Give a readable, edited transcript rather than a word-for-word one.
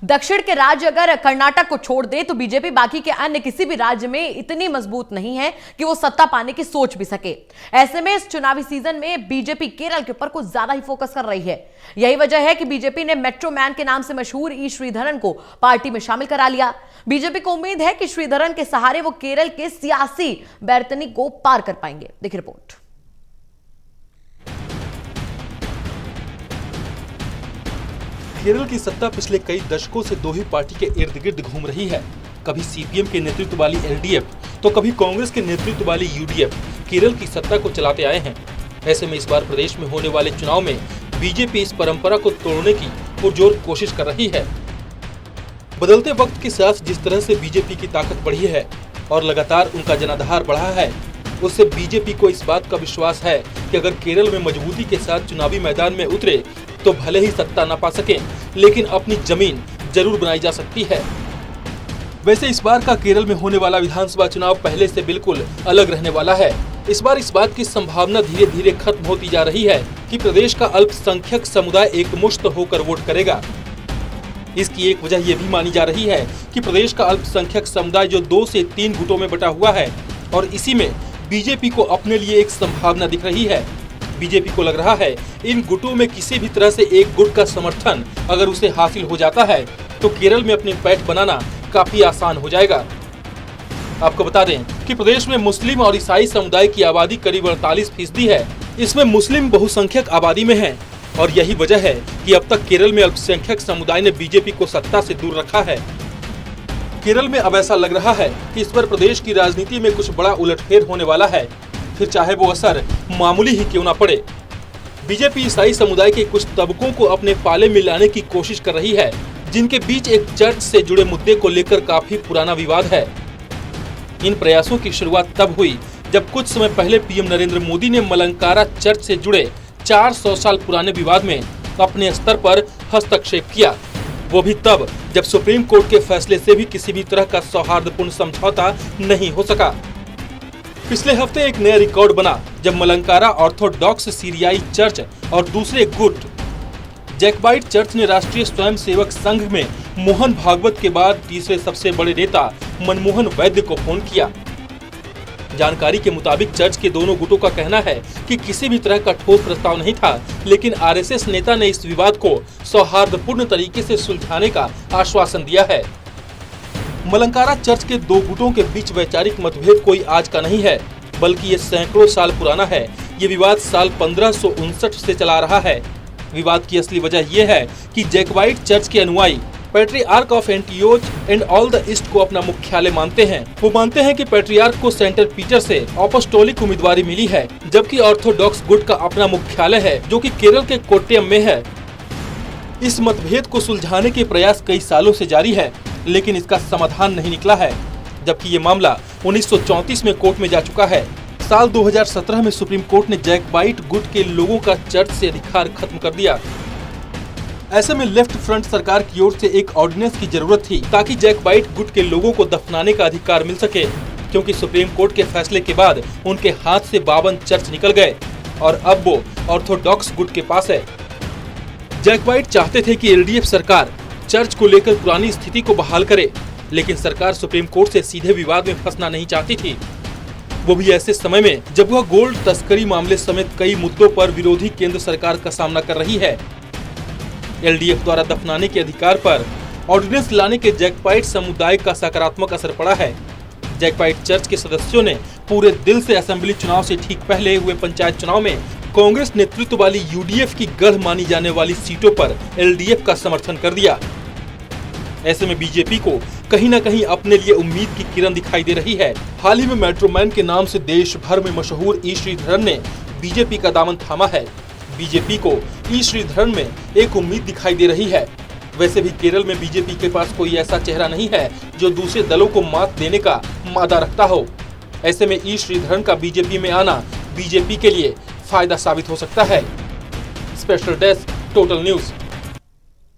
दक्षिण के राज्य अगर कर्नाटक को छोड़ दे तो बीजेपी बाकी के अन्य किसी भी राज्य में इतनी मजबूत नहीं है कि वो सत्ता पाने की सोच भी सके। ऐसे में इस चुनावी सीजन में बीजेपी केरल के ऊपर कुछ ज्यादा ही फोकस कर रही है। यही वजह है कि बीजेपी ने मेट्रो मैन के नाम से मशहूर ई श्रीधरन को पार्टी में शामिल करा लिया। बीजेपी को उम्मीद है कि श्रीधरन के सहारे वो केरल के सियासी बैतनी को पार कर पाएंगे। देखिए रिपोर्ट। केरल की सत्ता पिछले कई दशकों से दो ही पार्टी के इर्द गिर्द घूम रही है। कभी सीपीएम के नेतृत्व वाली एलडीएफ तो कभी कांग्रेस के नेतृत्व वाली यूडीएफ केरल की सत्ता को चलाते आए हैं। ऐसे में इस बार प्रदेश में होने वाले चुनाव में बीजेपी इस परंपरा को तोड़ने की पुरजोर कोशिश कर रही है। बदलते वक्त के साथ जिस तरह से बीजेपी की ताकत बढ़ी है और लगातार उनका जनाधार बढ़ा है, उससे बीजेपी को इस बात का विश्वास है कि अगर केरल में मजबूती के साथ चुनावी मैदान में उतरे तो भले ही सत्ता न पा सकें, लेकिन अपनी जमीन जरूर बनाई जा सकती है। वैसे इस बार का केरल में होने वाला विधानसभा चुनाव पहले से बिल्कुल अलग रहने वाला है। इस बार इस बात की संभावना धीरे धीरे खत्म होती जा रही है कि प्रदेश का अल्पसंख्यक समुदाय एकमुश्त होकर वोट करेगा। इसकी एक वजह यह भी मानी जा रही है कि प्रदेश का अल्पसंख्यक समुदाय जो 2 से 3 गुटों में बटा हुआ है और इसी में बीजेपी को अपने लिए एक संभावना दिख रही है। बीजेपी को लग रहा है इन गुटों में किसी भी तरह से एक गुट का समर्थन अगर उसे हासिल हो जाता है तो केरल में अपनी पैठ बनाना काफी आसान हो जाएगा। आपको बता दें कि प्रदेश में मुस्लिम और ईसाई समुदाय की आबादी करीब 48% है। इसमें मुस्लिम बहुसंख्यक आबादी में है और यही वजह है कि अब तक केरल में अल्पसंख्यक समुदाय ने बीजेपी को सत्ता से दूर रखा है। केरल में अब ऐसा लग रहा है कि इस पर प्रदेश की राजनीति में कुछ बड़ा उलटफेर होने वाला है, फिर चाहे वो असर मामूली ही क्यों ना पड़े। बीजेपी ईसाई समुदाय के कुछ तबकों को अपने पाले में लाने की कोशिश कर रही है, जिनके बीच एक चर्च से जुड़े मुद्दे को लेकर काफी पुराना विवाद है। इन प्रयासों की शुरुआत तब हुई जब कुछ समय पहले पीएम नरेंद्र मोदी ने मलंकारा चर्च से जुड़े 400 साल पुराने विवाद में अपने स्तर पर हस्तक्षेप किया। वो भी तब जब सुप्रीम कोर्ट के फैसले से भी किसी भी तरह का सौहार्दपूर्ण समझौता नहीं हो सका। पिछले हफ्ते एक नया रिकॉर्ड बना जब मलंकारा ऑर्थोडॉक्स सीरियाई चर्च और दूसरे गुट जैकबाइट चर्च ने राष्ट्रीय स्वयंसेवक संघ में मोहन भागवत के बाद तीसरे सबसे बड़े नेता मनमोहन वैद्य को फोन किया। जानकारी के मुताबिक चर्च के दोनों गुटों का कहना है कि किसी भी तरह का ठोस प्रस्ताव नहीं था, लेकिन आरएसएस नेता ने इस विवाद को सौहार्दपूर्ण तरीके से सुलझाने का आश्वासन दिया है। मलंकारा चर्च के दो गुटों के बीच वैचारिक मतभेद कोई आज का नहीं है, बल्कि ये सैकड़ों साल पुराना है। ये विवाद साल 1559 से चला रहा है। विवाद की असली वजह यह है कि जैकबाइट चर्च के अनुयायी patriarch of Antioch and all the East को अपना मुख्यालय मानते हैं। वो मानते हैं कि पैट्रियार्क को सेंटर पीटर से अपोस्टोलिक उम्मीदवारी मिली है, जबकि ऑर्थोडॉक्स गुट का अपना मुख्यालय है जो कि केरल के कोट्टयम में है। इस मतभेद को सुलझाने के प्रयास कई सालों से जारी है, लेकिन इसका समाधान नहीं निकला है, जबकि ये मामला 1934 में कोर्ट में जा चुका है। साल 2017 में सुप्रीम कोर्ट ने जैकबाइट गुट के लोगों का चर्च से अधिकार खत्म कर दिया। ऐसे में लेफ्ट फ्रंट सरकार की ओर से एक ऑर्डिनेंस की जरूरत थी ताकि जैकबाइट गुट के लोगों को दफनाने का अधिकार मिल सके, क्योंकि सुप्रीम कोर्ट के फैसले के बाद उनके हाथ से 52 चर्च निकल गए और अब वो ऑर्थोडॉक्स गुट के पास है। जैकबाइट चाहते थे कि एलडीएफ सरकार चर्च को लेकर पुरानी स्थिति को बहाल करे, लेकिन सरकार सुप्रीम कोर्ट से सीधे विवाद में फंसना नहीं चाहती थी, वो भी ऐसे समय में जब वह गोल्ड तस्करी मामले समेत कई मुद्दों पर विरोधी केंद्र सरकार का सामना कर रही है। एलडीएफ द्वारा दफनाने के अधिकार पर ऑर्डिनेंस लाने के जैकबाइट समुदाय का सकारात्मक असर पड़ा है। जैकबाइट चर्च के सदस्यों ने पूरे दिल से असेंबली चुनाव से ठीक पहले हुए पंचायत चुनाव में कांग्रेस नेतृत्व वाली यूडीएफ की गढ़ मानी जाने वाली सीटों पर एलडीएफ का समर्थन कर दिया। ऐसे में बीजेपी को कहीं न कहीं अपने लिए उम्मीद की किरण दिखाई दे रही है। हाल ही में मेट्रो मैन के नाम से देश भर में मशहूर ई श्रीधरन ने बीजेपी का दामन थामा है। बीजेपी को ई श्रीधरन में एक उम्मीद दिखाई दे रही है। वैसे भी केरल में बीजेपी के पास कोई ऐसा चेहरा नहीं है जो दूसरे दलों को मात देने का मादा रखता हो। ऐसे में ई श्रीधरन का बीजेपी में आना बीजेपी के लिए फायदा साबित हो सकता है। Special desk, total news.